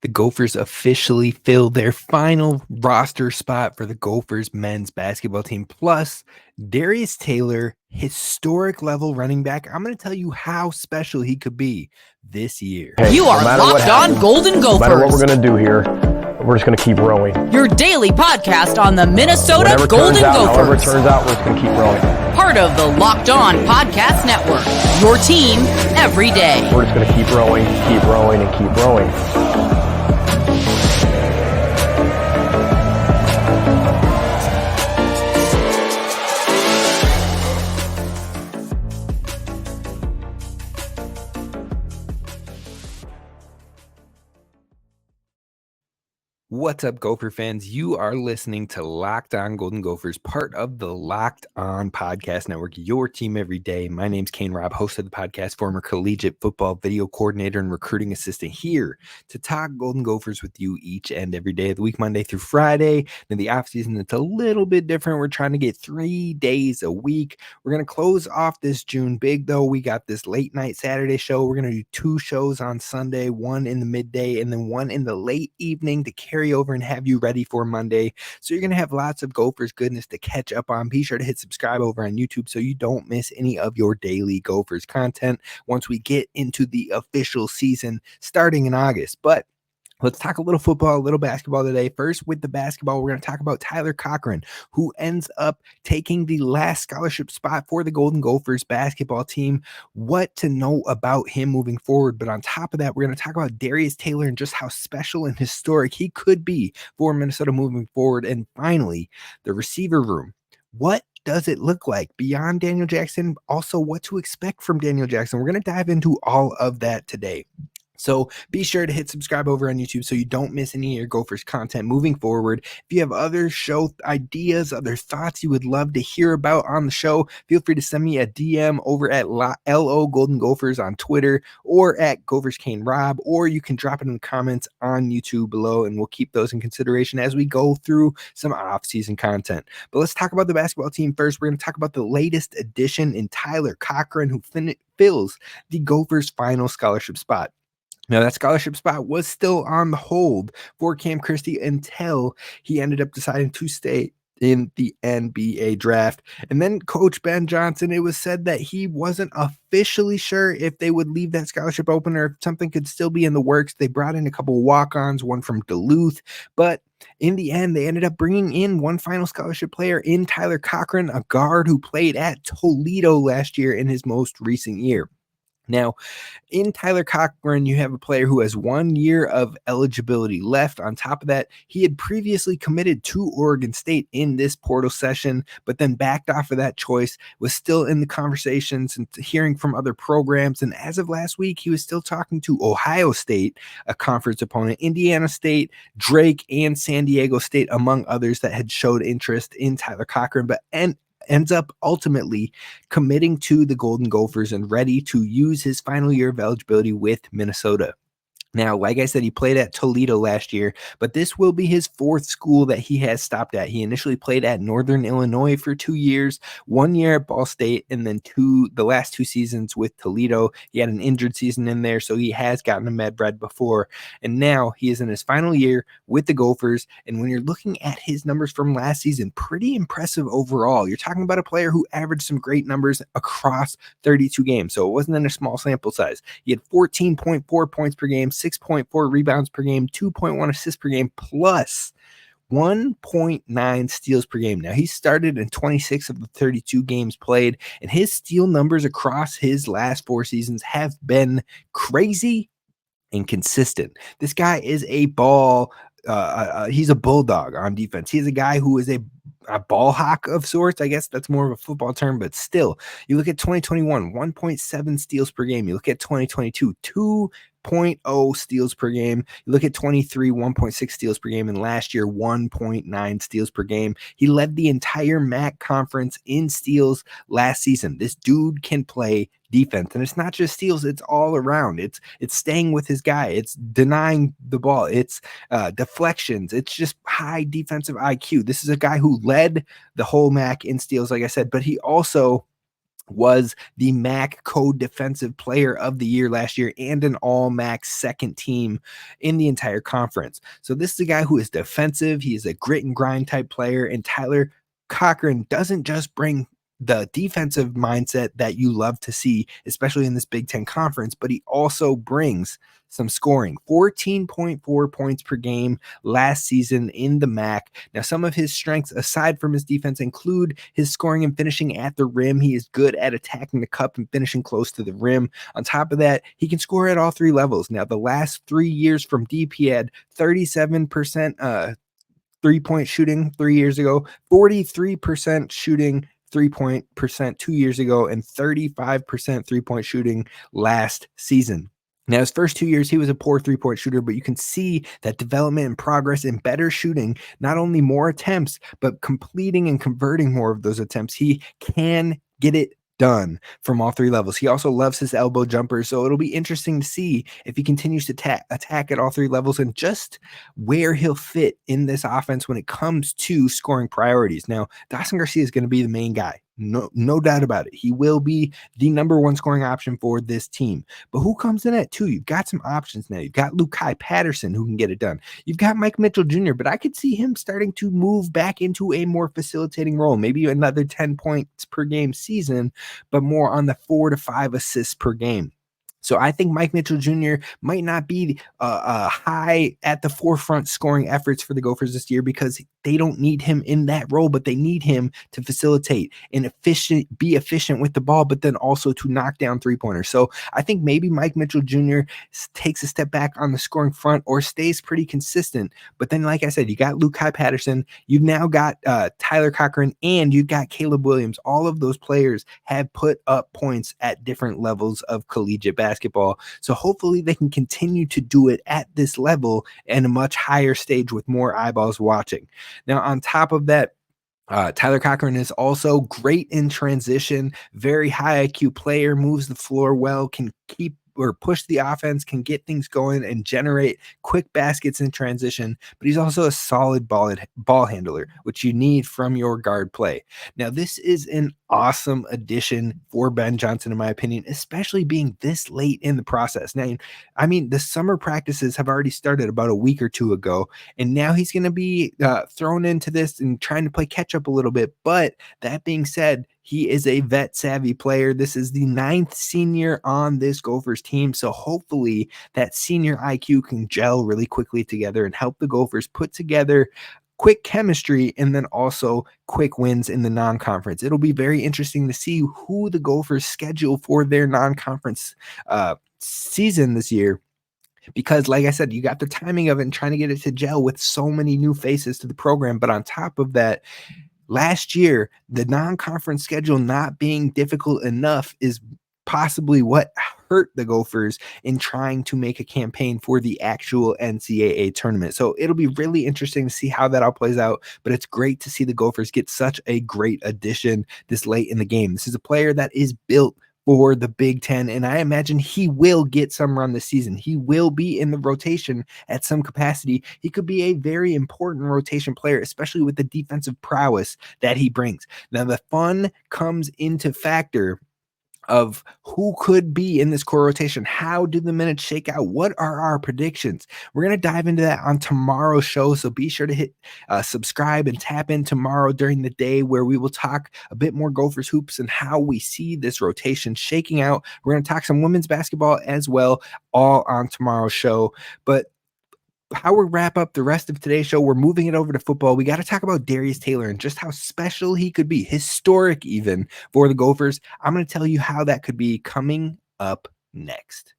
The Gophers officially filled their final roster spot for the Gophers men's basketball team. Plus, Darius Taylor, historic level running back. I'm going to tell you how special he could be this year. Hey, you are Locked On Golden Gophers. No matter what we're going to do here, we're just going to keep rowing. Your daily podcast on the Minnesota Golden Gophers. However it turns out, we're just going to keep rowing. Part of the Locked On Podcast Network. Your team every day. We're just going to keep rowing, and keep rowing. What's up, Gopher fans? You are listening to Locked On Golden Gophers, part of the Locked On Podcast Network, your team every day. My name's Kane Rob, host of the podcast, former collegiate football video coordinator and recruiting assistant, here to talk Golden Gophers with you each and every day of the week, Monday through Friday. In the offseason, it's a little bit different. We're trying to get 3 days a week. We're going to close off this June big, though. We got this late night Saturday show. We're going to do 2 shows on Sunday, one in the midday and then one in the late evening to carry over and have you ready for Monday. So you're going to have lots of Gophers goodness to catch up on. Be sure to hit subscribe over on YouTube so you don't miss any of your daily Gophers content once we get into the official season starting in August. But let's talk a little football, a little basketball today. First, with the basketball, we're going to talk about Tyler Cochran, who ends up taking the last scholarship spot for the Golden Gophers basketball team. What to know about him moving forward. But on top of that, we're going to talk about Darius Taylor and just how special and historic he could be for Minnesota moving forward. And finally, the receiver room. What does it look like beyond Daniel Jackson? Also, what to expect from Daniel Jackson. We're going to dive into all of that today. So be sure to hit subscribe over on YouTube so you don't miss any of your Gophers content moving forward. If you have other show ideas, other thoughts you would love to hear about on the show, feel free to send me a DM over at LO Golden Gophers on Twitter or at Gophers Kane Rob, or you can drop it in the comments on YouTube below, and we'll keep those in consideration as we go through some off-season content. But let's talk about the basketball team first. We're going to talk about the latest addition in Tyler Cochran, who fills the Gophers' final scholarship spot. Now, that scholarship spot was still on the hold for Cam Christie until he ended up deciding to stay in the NBA draft. And then Coach Ben Johnson, it was said that he wasn't officially sure if they would leave that scholarship open or if something could still be in the works. They brought in a couple of walk-ons, one from Duluth, but in the end, they ended up bringing in one final scholarship player in Tyler Cochran, a guard who played at Toledo last year in his most recent year. Now, in Tyler Cochran, you have a player who has 1 year of eligibility left. On top of that, he had previously committed to Oregon State in this portal session, but then backed off of that choice, was still in the conversations and hearing from other programs. And as of last week, he was still talking to Ohio State, a conference opponent, Indiana State, Drake, and San Diego State, among others that had showed interest in Tyler Cochran, but ends up ultimately committing to the Golden Gophers and ready to use his final year of eligibility with Minnesota. Now, like I said, he played at Toledo last year, but this will be his 4th school that he has stopped at. He initially played at Northern Illinois for 2 years, 1 year at Ball State, and then the last 2 seasons with Toledo. He had an injured season in there, so he has gotten a med red before. And now he is in his final year with the Gophers. And when you're looking at his numbers from last season, pretty impressive overall. You're talking about a player who averaged some great numbers across 32 games, so it wasn't in a small sample size. He had 14.4 points per game, 6.4 rebounds per game, 2.1 assists per game, plus 1.9 steals per game. Now, he started in 26 of the 32 games played, and his steal numbers across his last 4 seasons have been crazy and consistent. This guy is a he's a bulldog on defense. He's a guy who is a ball hawk of sorts. I guess that's more of a football term, but still, you look at 2021, 1.7 steals per game. You look at 2022, 2.0 steals per game. You look at 23, 1.6 steals per game, and last year, 1.9 steals per game. He led the entire MAC conference in steals last season. This dude can play defense, and it's not just steals, it's all around. It's staying with his guy, it's denying the ball, it's deflections, it's just high defensive IQ. This is a guy who led the whole MAC in steals, like I said, but he also was the MAC co-defensive player of the year last year and an all-MAC second team in the entire conference. So this is a guy who is defensive. He is a grit and grind type player, and Tyler Cochran doesn't just bring the defensive mindset that you love to see, especially in this Big Ten conference, but he also brings some scoring. 14.4 points per game last season in the MAC. Now, some of his strengths, aside from his defense, include his scoring and finishing at the rim. He is good at attacking the cup and finishing close to the rim. On top of that, he can score at all three levels. Now, the last 3 years from deep, he had 37% three-point shooting 3 years ago, 43% shooting 3-point percent 2 years ago, and 35% three-point shooting last season. Now, his first 2 years, he was a poor three-point shooter, but you can see that development and progress in better shooting, not only more attempts, but completing and converting more of those attempts. He can get it done from all three levels. He also loves his elbow jumper, so it'll be interesting to see if he continues to attack at all three levels and just where he'll fit in this offense when it comes to scoring priorities. Now, Dawson Garcia is going to be the main guy. No doubt about it. He will be the number one scoring option for this team. But who comes in at two? You've got some options now. You've got Lukai Patterson who can get it done. You've got Mike Mitchell Jr., but I could see him starting to move back into a more facilitating role, maybe another 10 points per game season, but more on the 4 to 5 assists per game. So I think Mike Mitchell Jr. might not be high at the forefront scoring efforts for the Gophers this year because they don't need him in that role, but they need him to facilitate and be efficient with the ball, but then also to knock down three-pointers. So I think maybe Mike Mitchell Jr. takes a step back on the scoring front or stays pretty consistent. But then, like I said, you got Lukai Patterson, you've now got Tyler Cochran, and you've got Caleb Williams. All of those players have put up points at different levels of collegiate basketball. So hopefully they can continue to do it at this level and a much higher stage with more eyeballs watching. Now, on top of that, Tyler Cochran is also great in transition, very high IQ player, moves the floor well, can keep or push the offense, can get things going and generate quick baskets in transition, but he's also a solid ball handler, which you need from your guard play. Now, this is an awesome addition for Ben Johnson, in my opinion, especially being this late in the process. Now, I mean, the summer practices have already started about a week or two ago, and now he's going to be thrown into this and trying to play catch up a little bit. But that being said, he is a vet savvy player. This is the 9th senior on this Gophers team. So hopefully that senior IQ can gel really quickly together and help the Gophers put together quick chemistry and then also quick wins in the non-conference. It'll be very interesting to see who the Gophers schedule for their non-conference season this year. Because, like I said, you got the timing of it and trying to get it to gel with so many new faces to the program. But on top of that, last year, the non-conference schedule not being difficult enough is possibly what hurt the Gophers in trying to make a campaign for the actual NCAA tournament. So it'll be really interesting to see how that all plays out, but it's great to see the Gophers get such a great addition this late in the game. This is a player that is built for the Big Ten, and I imagine he will get some run this season. He will be in the rotation at some capacity. He could be a very important rotation player, especially with the defensive prowess that he brings. Now, the fun comes into factor of who could be in this core rotation. How do the minutes shake out? What are our predictions? We're going to dive into that on tomorrow's show, so be sure to hit subscribe and tap in tomorrow during the day where we will talk a bit more Gophers hoops and how we see this rotation shaking out. We're going to talk some women's basketball as well, all on tomorrow's show. But how we wrap up the rest of today's show, we're moving it over to football. We got to talk about Darius Taylor and just how special he could be, historic even for the Gophers. I'm going to tell you how that could be coming up next.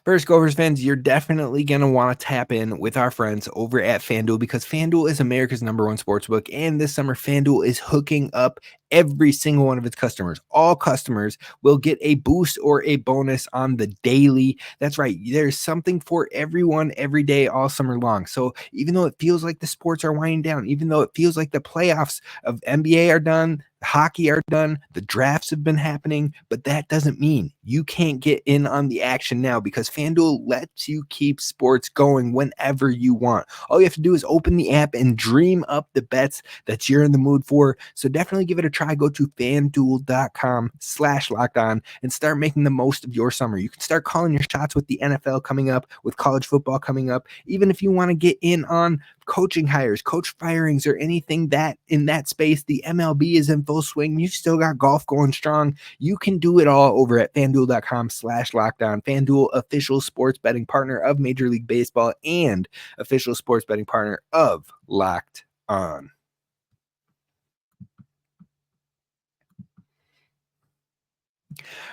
First, Gophers fans, you're definitely going to want to tap in with our friends over at FanDuel because FanDuel is America's #1 sportsbook, and this summer FanDuel is hooking up every single one of its customers. All customers will get a boost or a bonus on the daily. That's right. There's something for everyone every day, all summer long. So even though it feels like the sports are winding down, even though it feels like the playoffs of NBA are done, hockey are done, the drafts have been happening, but that doesn't mean you can't get in on the action now, because FanDuel lets you keep sports going whenever you want. All you have to do is open the app and dream up the bets that you're in the mood for. So definitely give it a try. Go to fanduel.com/lockedon and start making the most of your summer. You can start calling your shots with the NFL coming up, with college football coming up. Even if you want to get in on coaching hires, coach firings, or anything that in that space, the MLB is in full swing. You still got golf going strong. You can do it all over at fanduel.com/lockdown. FanDuel, official sports betting partner of Major League Baseball and official sports betting partner of Locked On.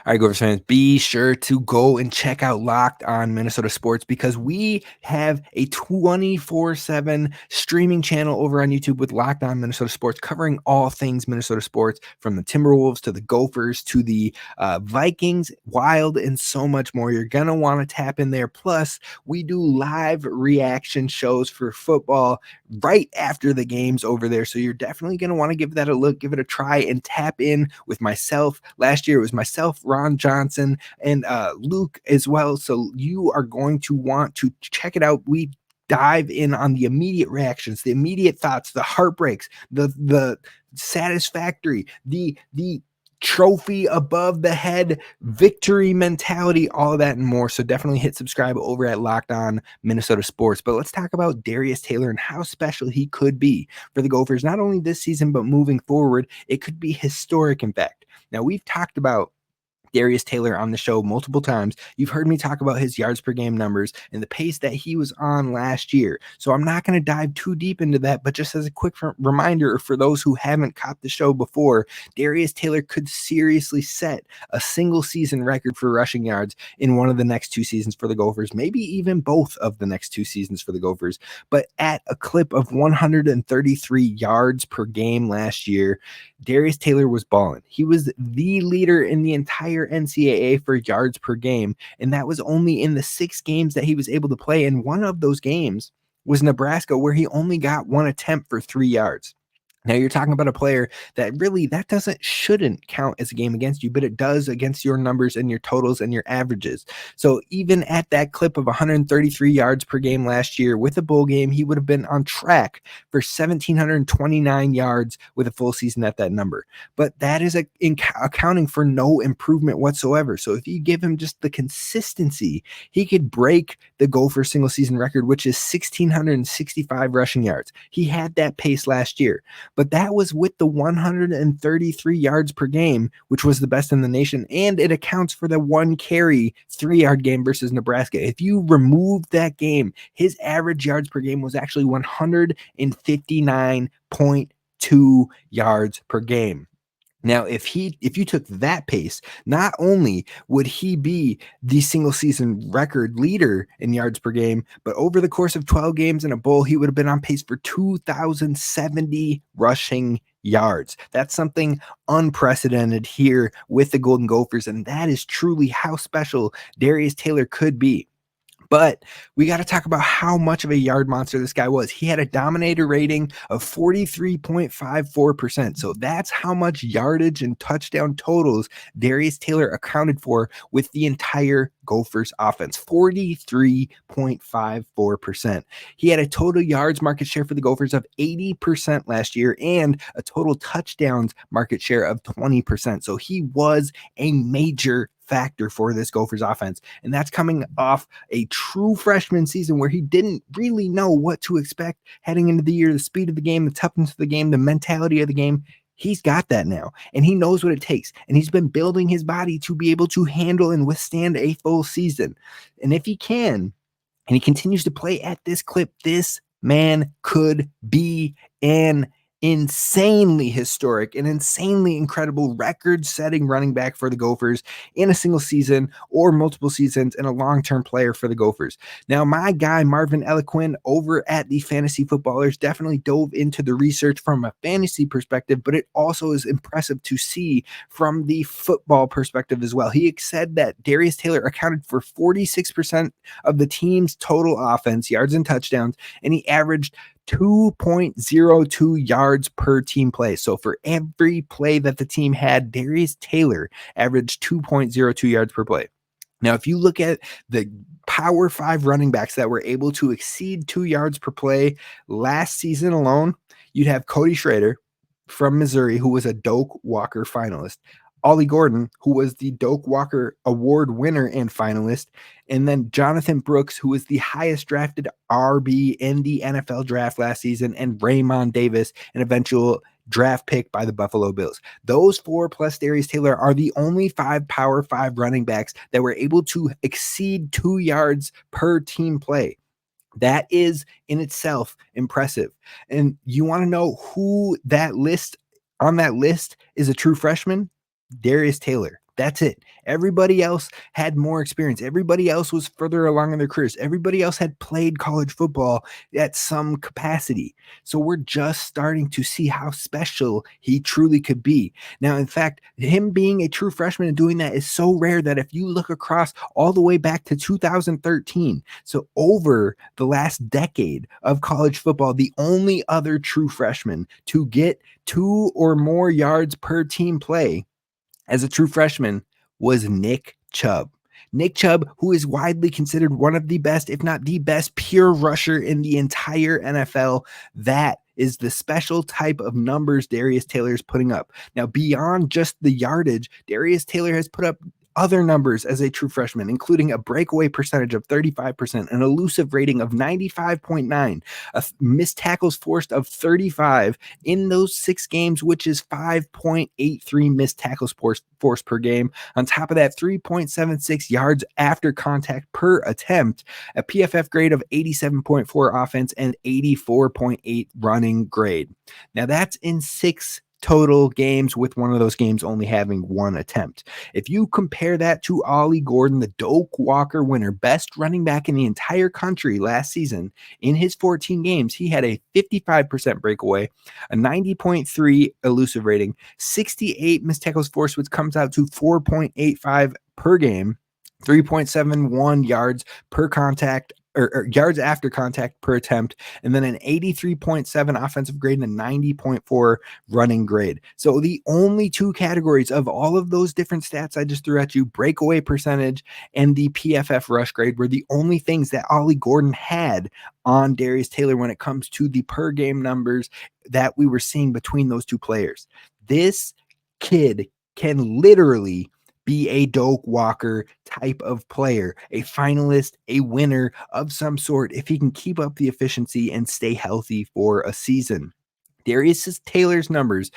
All right, Gophers fans, be sure to go and check out Locked On Minnesota Sports, because we have a 24/7 streaming channel over on YouTube with Locked On Minnesota Sports, covering all things Minnesota sports, from the Timberwolves to the Gophers to the Vikings, Wild, and so much more. You're going to want to tap in there. Plus, we do live reaction shows for football right after the games over there. So you're definitely going to want to give that a look, give it a try, and tap in with myself. Last year, it was myself, Ron Johnson, and Luke as well. So you are going to want to check it out. We dive in on the immediate reactions, the immediate thoughts, the heartbreaks, the satisfactory, the trophy above the head, victory mentality, all of that and more. So definitely hit subscribe over at Locked On Minnesota Sports. But let's talk about Darius Taylor and how special he could be for the Gophers, not only this season, but moving forward. It could be historic, in fact. Now, we've talked about Darius Taylor on the show multiple times. You've heard me talk about his yards per game numbers and the pace that he was on last year. So I'm not going to dive too deep into that, but just as a quick reminder for those who haven't caught the show before, Darius Taylor could seriously set a single season record for rushing yards in one of the next two seasons for the Gophers, maybe even both of the next two seasons for the Gophers. But at a clip of 133 yards per game last year, Darius Taylor was balling. He was the leader in the entire NCAA for yards per game, and that was only in the 6 games that he was able to play. And one of those games was Nebraska, where he only got one attempt for 3 yards. Now you're talking about a player that really shouldn't count as a game against you, but it does against your numbers and your totals and your averages. So even at that clip of 133 yards per game last year with a bowl game, he would have been on track for 1,729 yards with a full season at that number. But that is accounting for no improvement whatsoever. So if you give him just the consistency, he could break the Gopher single season record, which is 1,665 rushing yards. He had that pace last year. But that was with the 133 yards per game, which was the best in the nation, and it accounts for the 1 carry 3-yard game versus Nebraska. If you remove that game, his average yards per game was actually 159.2 yards per game. Now, if you took that pace, not only would he be the single season record leader in yards per game, but over the course of 12 games in a bowl, he would have been on pace for 2,070 rushing yards. That's something unprecedented here with the Golden Gophers, and that is truly how special Darius Taylor could be. But we got to talk about how much of a yard monster this guy was. He had a dominator rating of 43.54%. So that's how much yardage and touchdown totals Darius Taylor accounted for with the entire Gophers offense. 43.54%. He had a total yards market share for the Gophers of 80% last year and a total touchdowns market share of 20%. So he was a major factor for this Gophers offense. And that's coming off a true freshman season where he didn't really know what to expect heading into the year, the speed of the game, the toughness of the game, the mentality of the game. He's got that now, and he knows what it takes. And he's been building his body to be able to handle and withstand a full season. And if he can, and he continues to play at this clip, this man could be an insanely historic, an insanely incredible record-setting running back for the Gophers in a single season or multiple seasons, and a long-term player for the Gophers. Now, my guy Marvin Eloquin over at the Fantasy Footballers definitely dove into the research from a fantasy perspective, but it also is impressive to see from the football perspective as well. He said that Darius Taylor accounted for 46% of the team's total offense, yards and touchdowns, and he averaged 2.02 yards per team play. So for every play that the team had, Darius Taylor averaged 2.02 yards per play. Now, if you look at the Power 5 running backs that were able to exceed 2 yards per play last season alone, you'd have Cody Schrader from Missouri, who was a Doak Walker finalist, Ollie Gordon, who was the Doak Walker Award winner and finalist, and then Jonathan Brooks, who was the highest drafted RB in the NFL draft last season, and Raymond Davis, an eventual draft pick by the Buffalo Bills. Those 4 plus Darius Taylor are the only 5 Power 5 running backs that were able to exceed 2 yards per team play. That is in itself impressive. And you want to know who that list on that list is a true freshman? Darius Taylor. That's it. Everybody else had more experience. Everybody else was further along in their careers. Everybody else had played college football at some capacity. So we're just starting to see how special he truly could be. Now, in fact, him being a true freshman and doing that is so rare that if you look across all the way back to 2013, so over the last decade of college football, the only other true freshman to get 2 or more yards per team play as a true freshman was Nick Chubb. Nick Chubb, who is widely considered one of the best, if not the best, pure rusher in the entire NFL. That is the special type of numbers Darius Taylor is putting up. Now, beyond just the yardage, Darius Taylor has put up other numbers as a true freshman, including a breakaway percentage of 35%, an elusive rating of 95.9, a missed tackles forced of 35 in those 6 games, which is 5.83 missed tackles forced per game. On top of that, 3.76 yards after contact per attempt, a PFF grade of 87.4 offense, and 84.8 running grade. Now that's in 6 total games, with one of those games only having 1 attempt. If you compare that to Ollie Gordon, the Doak Walker winner, best running back in the entire country last season, in his 14 games, he had a 55% breakaway, a 90.3 elusive rating, 68 missed tackles forced, which comes out to 4.85 per game, 3.71 yards per contact, or yards after contact per attempt, and then an 83.7 offensive grade and a 90.4 running grade. So the only 2 categories of all of those different stats I just threw at you, breakaway percentage and the PFF rush grade, were the only things that Ollie Gordon had on Darius Taylor when it comes to the per game numbers that we were seeing between those 2 players. This kid can literally be a Doak Walker type of player, a finalist, a winner of some sort, if he can keep up the efficiency and stay healthy for a season. Darius Taylor's numbers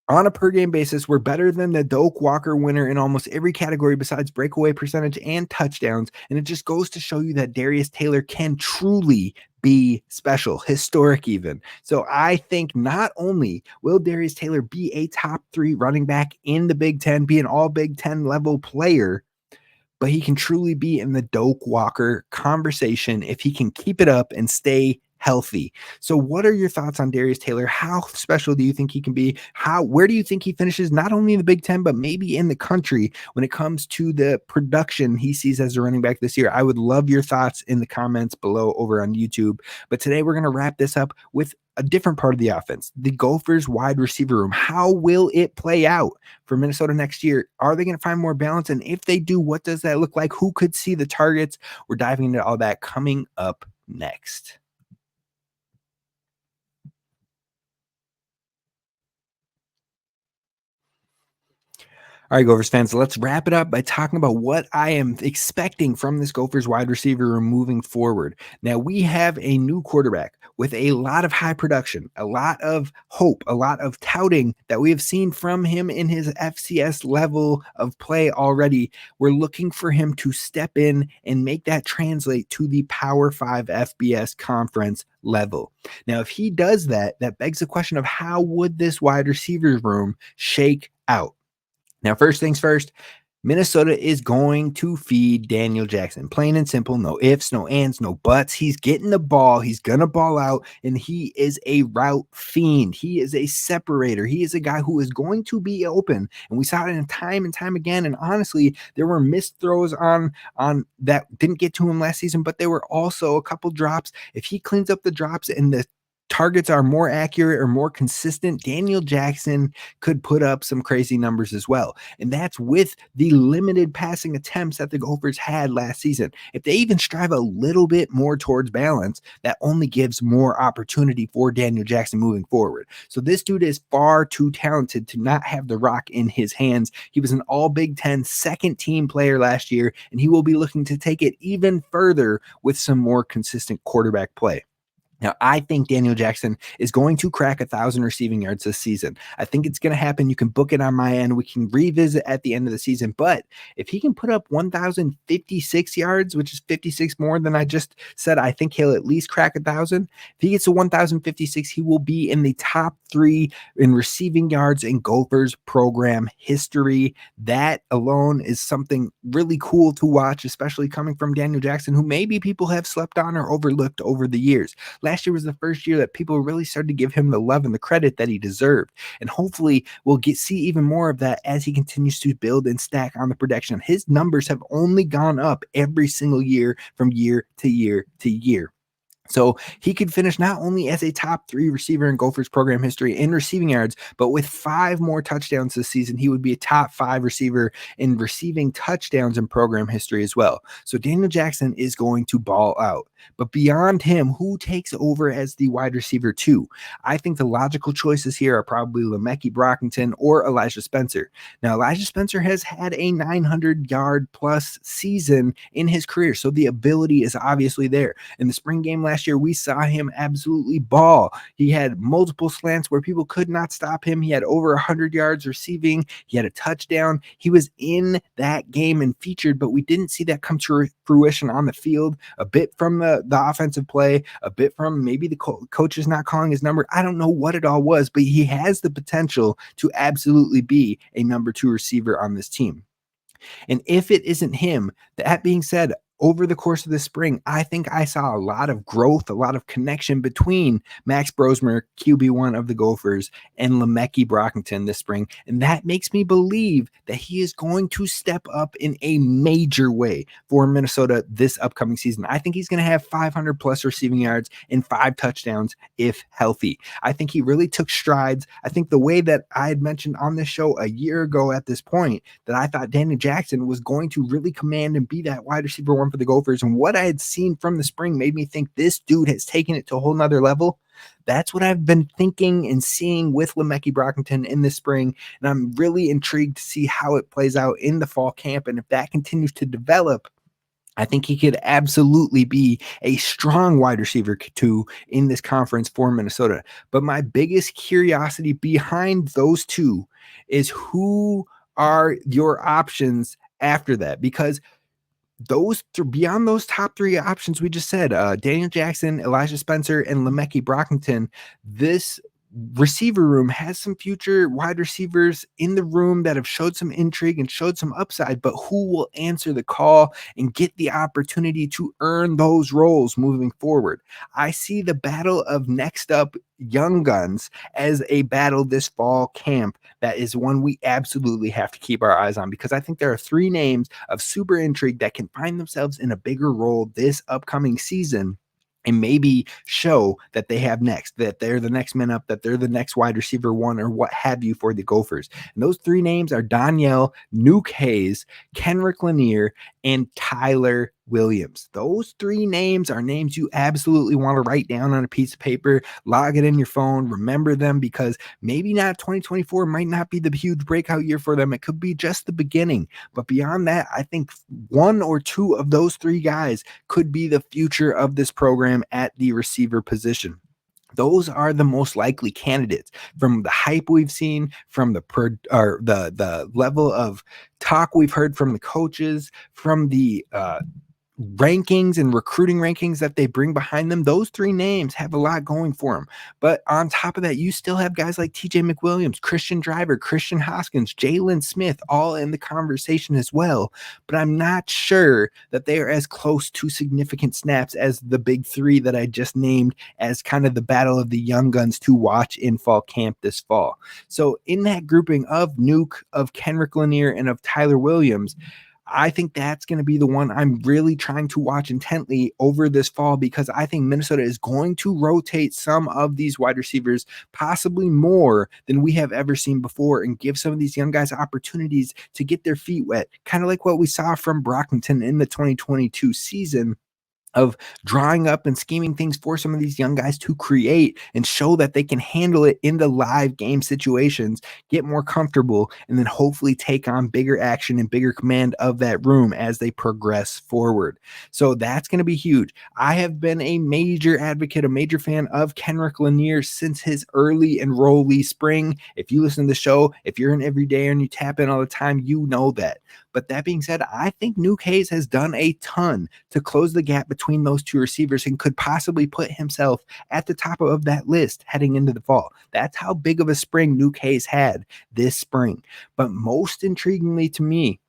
on a per game basis were better than the Doak Walker winner in almost every category besides breakaway percentage and touchdowns. And it just goes to show you that Darius Taylor can truly be special, historic even. So I think not only will Darius Taylor be a top 3 running back in the Big Ten, be an all Big Ten level player, but he can truly be in the Doak Walker conversation if he can keep it up and stay healthy. So what are your thoughts on Darius Taylor? How special do you think he can be? Where do you think he finishes, not only in the Big Ten, but maybe in the country when it comes to the production he sees as a running back this year? I would love your thoughts in the comments below over on YouTube. But today we're going to wrap this up with a different part of the offense, the Gophers wide receiver room. How will it play out for Minnesota next year? Are they going to find more balance? And if they do, what does that look like? Who could see the targets? We're diving into all that coming up next. All right, Gophers fans, let's wrap it up by talking about what I am expecting from this Gophers wide receiver room moving forward. Now, we have a new quarterback with a lot of high production, a lot of hope, a lot of touting that we have seen from him in his FCS level of play already. We're looking for him to step in and make that translate to the Power 5 FBS conference level. Now, if he does that, that begs the question of how would this wide receiver room shake out? Now, first things first, Minnesota is going to feed Daniel Jackson. Plain and simple, no ifs, no ands, no buts. He's getting the ball. He's going to ball out, and he is a route fiend. He is a separator. He is a guy who is going to be open, and we saw it in time and time again. And honestly, there were missed throws on that didn't get to him last season, but there were also a couple drops. If he cleans up the drops and the targets are more accurate or more consistent, Daniel Jackson could put up some crazy numbers as well. And that's with the limited passing attempts that the Gophers had last season. If they even strive a little bit more towards balance, that only gives more opportunity for Daniel Jackson moving forward. So this dude is far too talented to not have the rock in his hands. He was an all Big Ten second team player last year, and he will be looking to take it even further with some more consistent quarterback play. Now, I think Daniel Jackson is going to crack 1,000 receiving yards this season. I think it's going to happen. You can book it on my end. We can revisit at the end of the season. But if he can put up 1,056 yards, which is 56 more than I just said, I think he'll at least crack 1,000. If he gets to 1,056, he will be in the top 3 in receiving yards in Gophers program history. That alone is something really cool to watch, especially coming from Daniel Jackson, who maybe people have slept on or overlooked over the years. Last year was the first year that people really started to give him the love and the credit that he deserved. And hopefully we'll see even more of that as he continues to build and stack on the production. His numbers have only gone up every single year from year to year to year. So he could finish not only as a top 3 receiver in Gophers program history in receiving yards, but with 5 more touchdowns this season, he would be a top 5 receiver in receiving touchdowns in program history as well. So Daniel Jackson is going to ball out. But beyond him, who takes over as the wide receiver 2? I think the logical choices here are probably Le'Meke Brockington or Elijah Spencer. Now, Elijah Spencer has had a 900-yard plus season in his career, so the ability is obviously there. In the spring game last year, we saw him absolutely ball. He had multiple slants where people could not stop him. He had over 100 yards receiving. He had a touchdown. He was in that game and featured, but we didn't see that come to fruition on the field. A bit from the offensive play, a bit from maybe the coaches not calling his number. I don't know what it all was, but he has the potential to absolutely be a number 2 receiver on this team. And if it isn't him, that being said, over the course of the spring, I think I saw a lot of growth, a lot of connection between Max Brosmer, QB1 of the Gophers, and Le'Meke Brockington this spring. And that makes me believe that he is going to step up in a major way for Minnesota this upcoming season. I think he's going to have 500 plus receiving yards and 5 touchdowns if healthy. I think he really took strides. I think the way that I had mentioned on this show a year ago at this point, that I thought Daniel Jackson was going to really command and be that wide receiver 1 for the Gophers, and what I had seen from the spring made me think this dude has taken it to a whole nother level. That's what I've been thinking and seeing with Le'Meke Brockington in this spring, and I'm really intrigued to see how it plays out in the fall camp, and if that continues to develop, I think he could absolutely be a strong wide receiver 2 in this conference for Minnesota. But my biggest curiosity behind those 2 is who are your options after that, because beyond those top 3 options we just said, Daniel Jackson, Elijah Spencer, and Le'Meke Brockington, this receiver room has some future wide receivers in the room that have showed some intrigue and showed some upside, but who will answer the call and get the opportunity to earn those roles moving forward? I see the battle of next up young guns as a battle this fall camp that is one we absolutely have to keep our eyes on, because I think there are 3 names of super intrigue that can find themselves in a bigger role this upcoming season and maybe show that they have next, that they're the next man up, that they're the next wide receiver 1 or what have you for the Gophers. And those 3 names are Danielle, Nuke Hayes, Kenrick Lanier, and Tyler Williams. Those 3 names are names you absolutely want to write down on a piece of paper, log it in your phone, remember them, because maybe not 2024 might not be the huge breakout year for them. It could be just the beginning. But beyond that, I think 1 or 2 of those 3 guys could be the future of this program at the receiver position. Those are the most likely candidates from the hype we've seen, from the level of talk we've heard from the coaches, from the rankings and recruiting rankings that they bring behind them. Those three names have a lot going for them. But on top of that, you still have guys like TJ McWilliams, Christian Driver, Christian Hoskins, Jalen Smith, all in the conversation as well. But I'm not sure that they are as close to significant snaps as the big three that I just named as kind of the battle of the young guns to watch in fall camp this fall. So in that grouping of Nuke, of Kenrick Lanier, and of Tyler Williams, I think that's going to be the one I'm really trying to watch intently over this fall, because I think Minnesota is going to rotate some of these wide receivers, possibly more than we have ever seen before, and give some of these young guys opportunities to get their feet wet, kind of like what we saw from Brockington in the 2022 season, of drawing up and scheming things for some of these young guys to create and show that they can handle it in the live game situations, get more comfortable, and then hopefully take on bigger action and bigger command of that room as they progress forward. So that's going to be huge. I have been a major advocate, a major fan of Kenrick Lanier since his early enrollee spring. If you listen to the show, if you're an everydayer and you tap in all the time, you know that. But that being said, I think Nuke Hayes has done a ton to close the gap between those two receivers and could possibly put himself at the top of that list heading into the fall. That's how big of a spring Nuke Hayes had this spring. But most intriguingly to me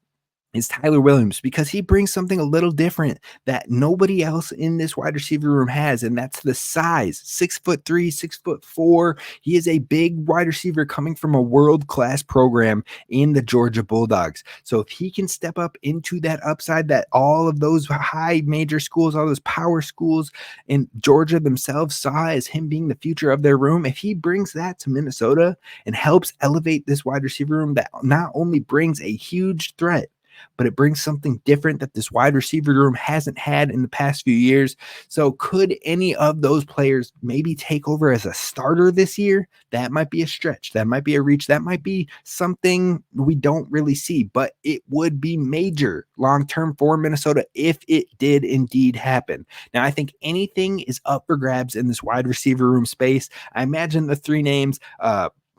is Tyler Williams, because he brings something a little different that nobody else in this wide receiver room has, and that's the size. 6'3", 6'4". He is a big wide receiver coming from a world-class program in the Georgia Bulldogs. So if he can step up into that upside that all of those high major schools, all those power schools in Georgia themselves saw as him being the future of their room, if he brings that to Minnesota and helps elevate this wide receiver room that not only brings a huge threat, but it brings something different that this wide receiver room hasn't had in the past few years. So could any of those players maybe take over as a starter this year? That might be a stretch. That might be a reach. That might be something we don't really see, but it would be major long-term for Minnesota if it did indeed happen. Now, I think anything is up for grabs in this wide receiver room space. I imagine the three names,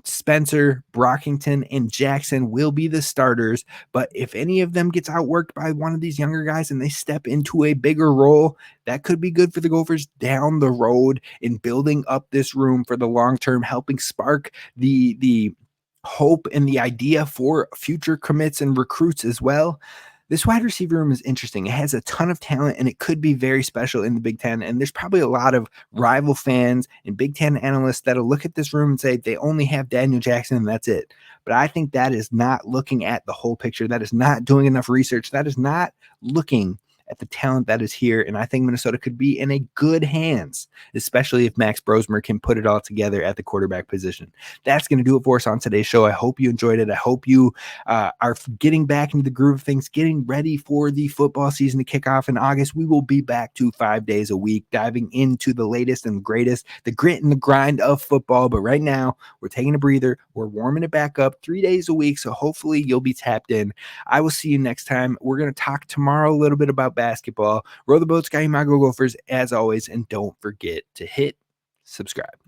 Spencer, Brockington, and Jackson will be the starters. But if any of them gets outworked by one of these younger guys and they step into a bigger role, that could be good for the Gophers down the road in building up this room for the long term, helping spark the hope and the idea for future commits and recruits as well. This wide receiver room is interesting. It has a ton of talent, and it could be very special in the Big Ten. And there's probably a lot of rival fans and Big Ten analysts that'll look at this room and say they only have Daniel Jackson and that's it. But I think that is not looking at the whole picture. That is not doing enough research. That is not looking at the talent that is here. And I think Minnesota could be in a good hands, especially if Max Brosmer can put it all together at the quarterback position. That's going to do it for us on today's show. I hope you enjoyed it. I hope you are getting back into the groove of things, getting ready for the football season to kick off in August. We will be back to 5 days a week, diving into the latest and greatest, the grit and the grind of football. But right now, we're taking a breather. We're warming it back up 3 days a week. So hopefully you'll be tapped in. I will see you next time. We're going to talk tomorrow a little bit about basketball. Row the boat, Sky Mago Gophers, as always, and don't forget to hit subscribe.